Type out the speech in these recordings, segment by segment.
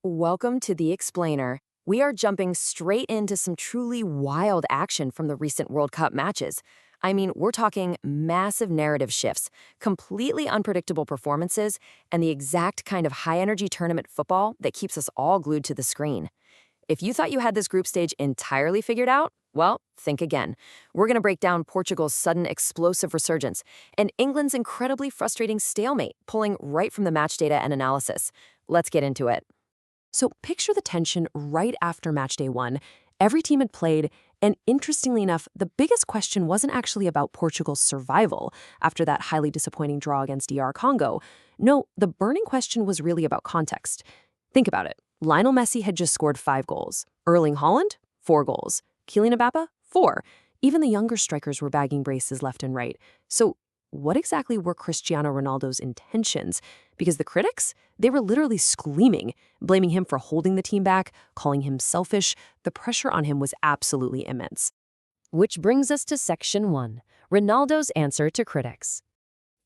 Welcome to The Explainer. We are jumping straight into some truly wild action from the recent World Cup matches. I mean, we're talking massive narrative shifts, completely unpredictable performances, and the exact kind of high-energy tournament football that keeps us all glued to the screen. If you thought you had this group stage entirely figured out, well, think again. We're going to break down Portugal's sudden explosive resurgence and England's incredibly frustrating stalemate, pulling right from the match data and analysis. Let's get into it. So picture the tension right after match day one. Every team had played, and interestingly enough, the biggest question wasn't actually about Portugal's survival after that highly disappointing draw against DR Congo. No, the burning question was really about context. Think about it. Lionel Messi had just scored 5 goals. Erling Haaland, 4 goals. Kylian Mbappe, 4. Even the younger strikers were bagging braces left and right. So what exactly were Cristiano Ronaldo's intentions? Because the critics, they were literally screaming, blaming him for holding the team back, calling him selfish. The pressure on him was absolutely immense. Which brings us to Section 1, Ronaldo's answer to critics.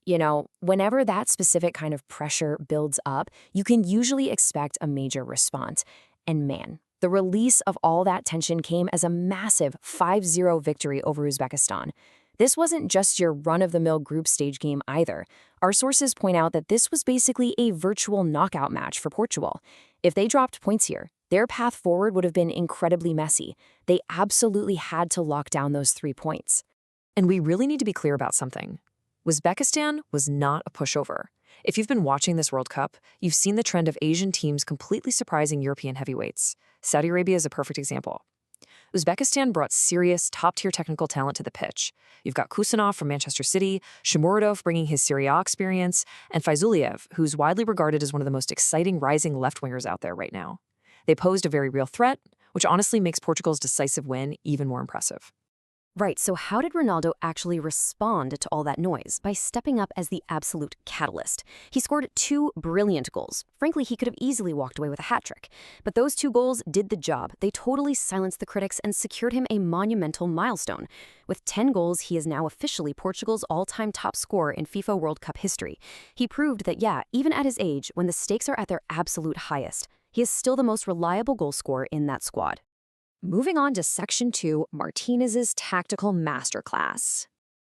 You know, whenever that specific kind of pressure builds up, you can usually expect a major response. And man, the release of all that tension came as a massive 5-0 victory over Uzbekistan. This wasn't just your run-of-the-mill group stage game either. Our sources point out that this was basically a virtual knockout match for Portugal. If they dropped points here, their path forward would have been incredibly messy. They absolutely had to lock down those 3 points. And we really need to be clear about something. Uzbekistan was not a pushover. If you've been watching this World Cup, you've seen the trend of Asian teams completely surprising European heavyweights. Saudi Arabia is a perfect example. Uzbekistan brought serious, top-tier technical talent to the pitch. You've got Kusanov from Manchester City, Shomurodov bringing his Serie A experience, and Faizulliev, who's widely regarded as one of the most exciting rising left-wingers out there right now. They posed a very real threat, which honestly makes Portugal's decisive win even more impressive. Right, so how did Ronaldo actually respond to all that noise? By stepping up as the absolute catalyst. He scored 2 brilliant goals. Frankly, he could have easily walked away with a hat-trick. But those 2 goals did the job. They totally silenced the critics and secured him a monumental milestone. With 10 goals, he is now officially Portugal's all-time top scorer in FIFA World Cup history. He proved that, yeah, even at his age, when the stakes are at their absolute highest, he is still the most reliable goal scorer in that squad. Moving on to Section 2, Martinez's tactical masterclass.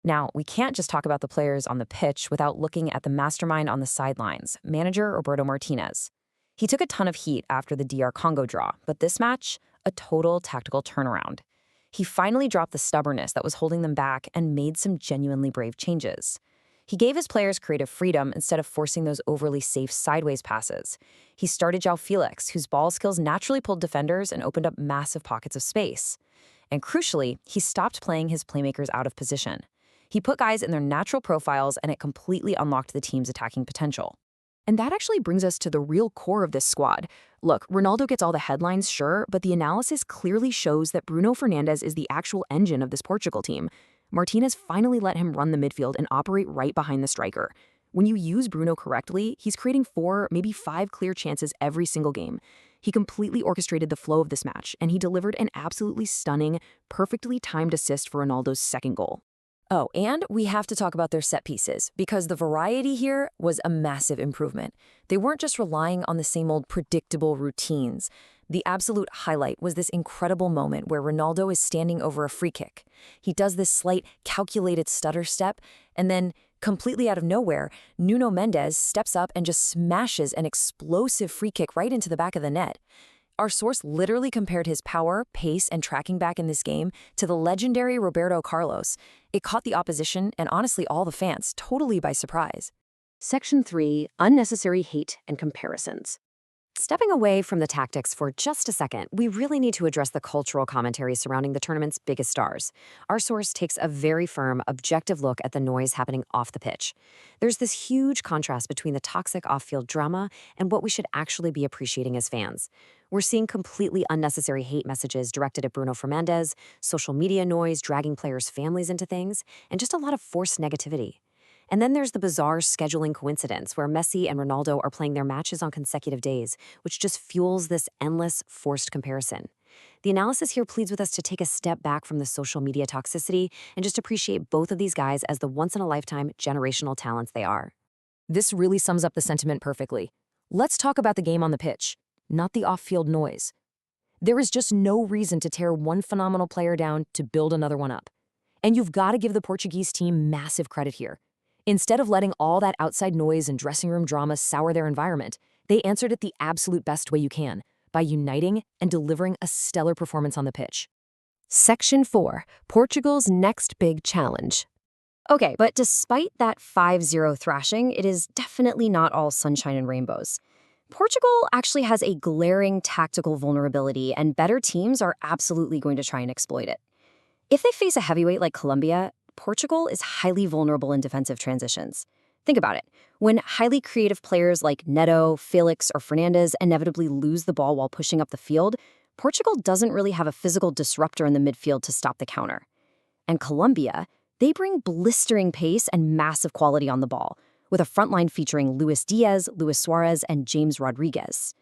Now, we can't just talk about the players on the pitch without looking at the mastermind on the sidelines, manager Roberto Martinez. He took a ton of heat after the DR Congo draw, but this match, a total tactical turnaround. He finally dropped the stubbornness that was holding them back and made some genuinely brave changes. He gave his players creative freedom instead of forcing those overly safe sideways passes. He started João Felix, whose ball skills naturally pulled defenders and opened up massive pockets of space. And crucially, he stopped playing his playmakers out of position. He put guys in their natural profiles, and it completely unlocked the team's attacking potential. And that actually brings us to the real core of this squad. Look, Ronaldo gets all the headlines, sure, but the analysis clearly shows that Bruno Fernandes is the actual engine of this Portugal team. Martinez finally let him run the midfield and operate right behind the striker. When you use Bruno correctly, he's creating 4, maybe 5 clear chances every single game. He completely orchestrated the flow of this match, and he delivered an absolutely stunning, perfectly timed assist for Ronaldo's 2nd goal. Oh, and we have to talk about their set pieces, because the variety here was a massive improvement. They weren't just relying on the same old predictable routines. The absolute highlight was this incredible moment where Ronaldo is standing over a free kick. He does this slight, calculated stutter step, and then, completely out of nowhere, Nuno Mendes steps up and just smashes an explosive free kick right into the back of the net. Our source literally compared his power, pace, and tracking back in this game to the legendary Roberto Carlos. It caught the opposition, and honestly all the fans, totally by surprise. Section 3, Unnecessary Hate and Comparisons. Stepping away from the tactics for just a second, we really need to address the cultural commentary surrounding the tournament's biggest stars. Our source takes a very firm, objective look at the noise happening off the pitch. There's this huge contrast between the toxic off-field drama and what we should actually be appreciating as fans. We're seeing completely unnecessary hate messages directed at Bruno Fernandes, social media noise dragging players' families into things, and just a lot of forced negativity. And then there's the bizarre scheduling coincidence where Messi and Ronaldo are playing their matches on consecutive days, which just fuels this endless, forced comparison. The analysis here pleads with us to take a step back from the social media toxicity and just appreciate both of these guys as the once-in-a-lifetime generational talents they are. This really sums up the sentiment perfectly. Let's talk about the game on the pitch. not the off-field noise. There is just no reason to tear one phenomenal player down to build another one up. And you've got to give the Portuguese team massive credit here. Instead of letting all that outside noise and dressing room drama sour their environment, they answered it the absolute best way you can, by uniting and delivering a stellar performance on the pitch. Section 4. Portugal's next big challenge. Okay, but despite that 5-0 thrashing, it is definitely not all sunshine and rainbows. Portugal actually has a glaring tactical vulnerability, and better teams are absolutely going to try and exploit it. If they face a heavyweight like Colombia, Portugal is highly vulnerable in defensive transitions. Think about it. When highly creative players like Neto, Felix, or Fernandes inevitably lose the ball while pushing up the field, Portugal doesn't really have a physical disruptor in the midfield to stop the counter. And Colombia, they bring blistering pace and massive quality on the ball, with a front line featuring Luis Diaz, Luis Suarez, and James Rodriguez.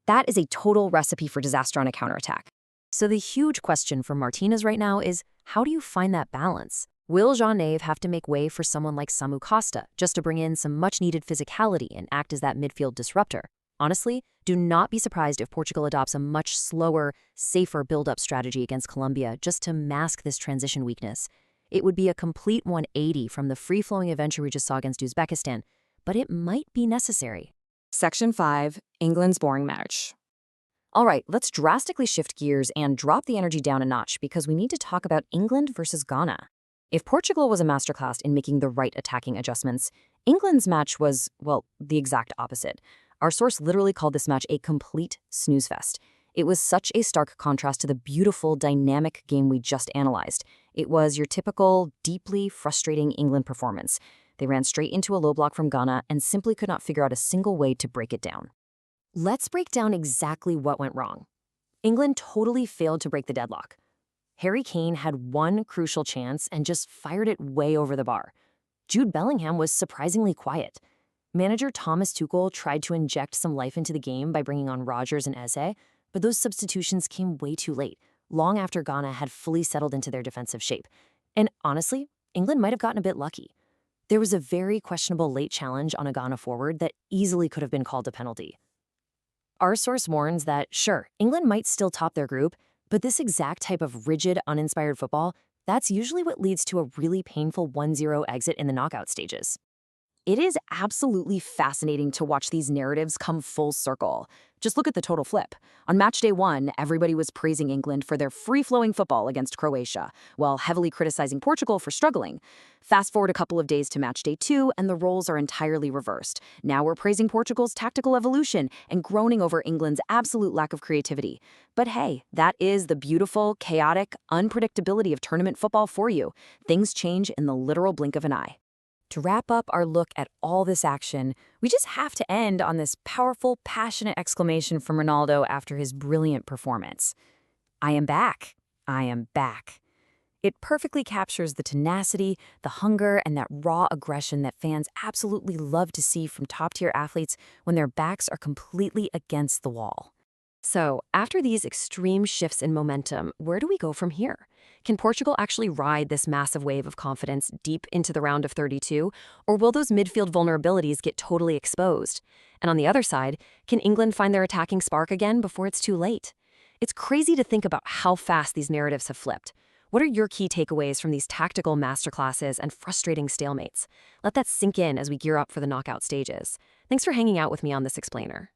That is a total recipe for disaster on a counterattack. So the huge question for Martinez right now is, how do you find that balance? Will Jean-Yves have to make way for someone like Samu Costa just to bring in some much-needed physicality and act as that midfield disruptor? Honestly, do not be surprised if Portugal adopts a much slower, safer build-up strategy against Colombia just to mask this transition weakness. It would be a complete 180 from the free-flowing adventure we just saw against Uzbekistan, but it might be necessary. Section 5. England's boring match. All right, let's drastically shift gears and drop the energy down a notch because we need to talk about England versus Ghana. If Portugal was a masterclass in making the right attacking adjustments, England's match was, well, the exact opposite. Our source literally called this match a complete snooze fest. It was such a stark contrast to the beautiful, dynamic game we just analyzed. It was your typical, deeply frustrating England performance. They ran straight into a low block from Ghana and simply could not figure out a single way to break it down. Let's break down exactly what went wrong. England totally failed to break the deadlock. Harry Kane had one crucial chance and just fired it way over the bar. Jude Bellingham was surprisingly quiet. Manager Thomas Tuchel tried to inject some life into the game by bringing on Rodgers and Eze, but those substitutions came way too late, long after Ghana had fully settled into their defensive shape. And honestly, England might have gotten a bit lucky. There was a very questionable late challenge on a Ghana forward that easily could have been called a penalty. Our source warns that, sure, England might still top their group, but this exact type of rigid, uninspired football, that's usually what leads to a really painful 1-0 exit in the knockout stages. It is absolutely fascinating to watch these narratives come full circle. Just look at the total flip. On matchday 1, everybody was praising England for their free-flowing football against Croatia, while heavily criticizing Portugal for struggling. Fast forward a couple of days to matchday 2, and the roles are entirely reversed. Now we're praising Portugal's tactical evolution and groaning over England's absolute lack of creativity. But hey, that is the beautiful, chaotic unpredictability of tournament football for you. Things change in the literal blink of an eye. To wrap up our look at all this action, we just have to end on this powerful, passionate exclamation from Ronaldo after his brilliant performance. "I am back. I am back." It perfectly captures the tenacity, the hunger, and that raw aggression that fans absolutely love to see from top-tier athletes when their backs are completely against the wall. So, after these extreme shifts in momentum, where do we go from here? Can Portugal actually ride this massive wave of confidence deep into the round of 32, or will those midfield vulnerabilities get totally exposed? And on the other side, can England find their attacking spark again before it's too late? It's crazy to think about how fast these narratives have flipped. What are your key takeaways from these tactical masterclasses and frustrating stalemates? Let that sink in as we gear up for the knockout stages. Thanks for hanging out with me on this explainer.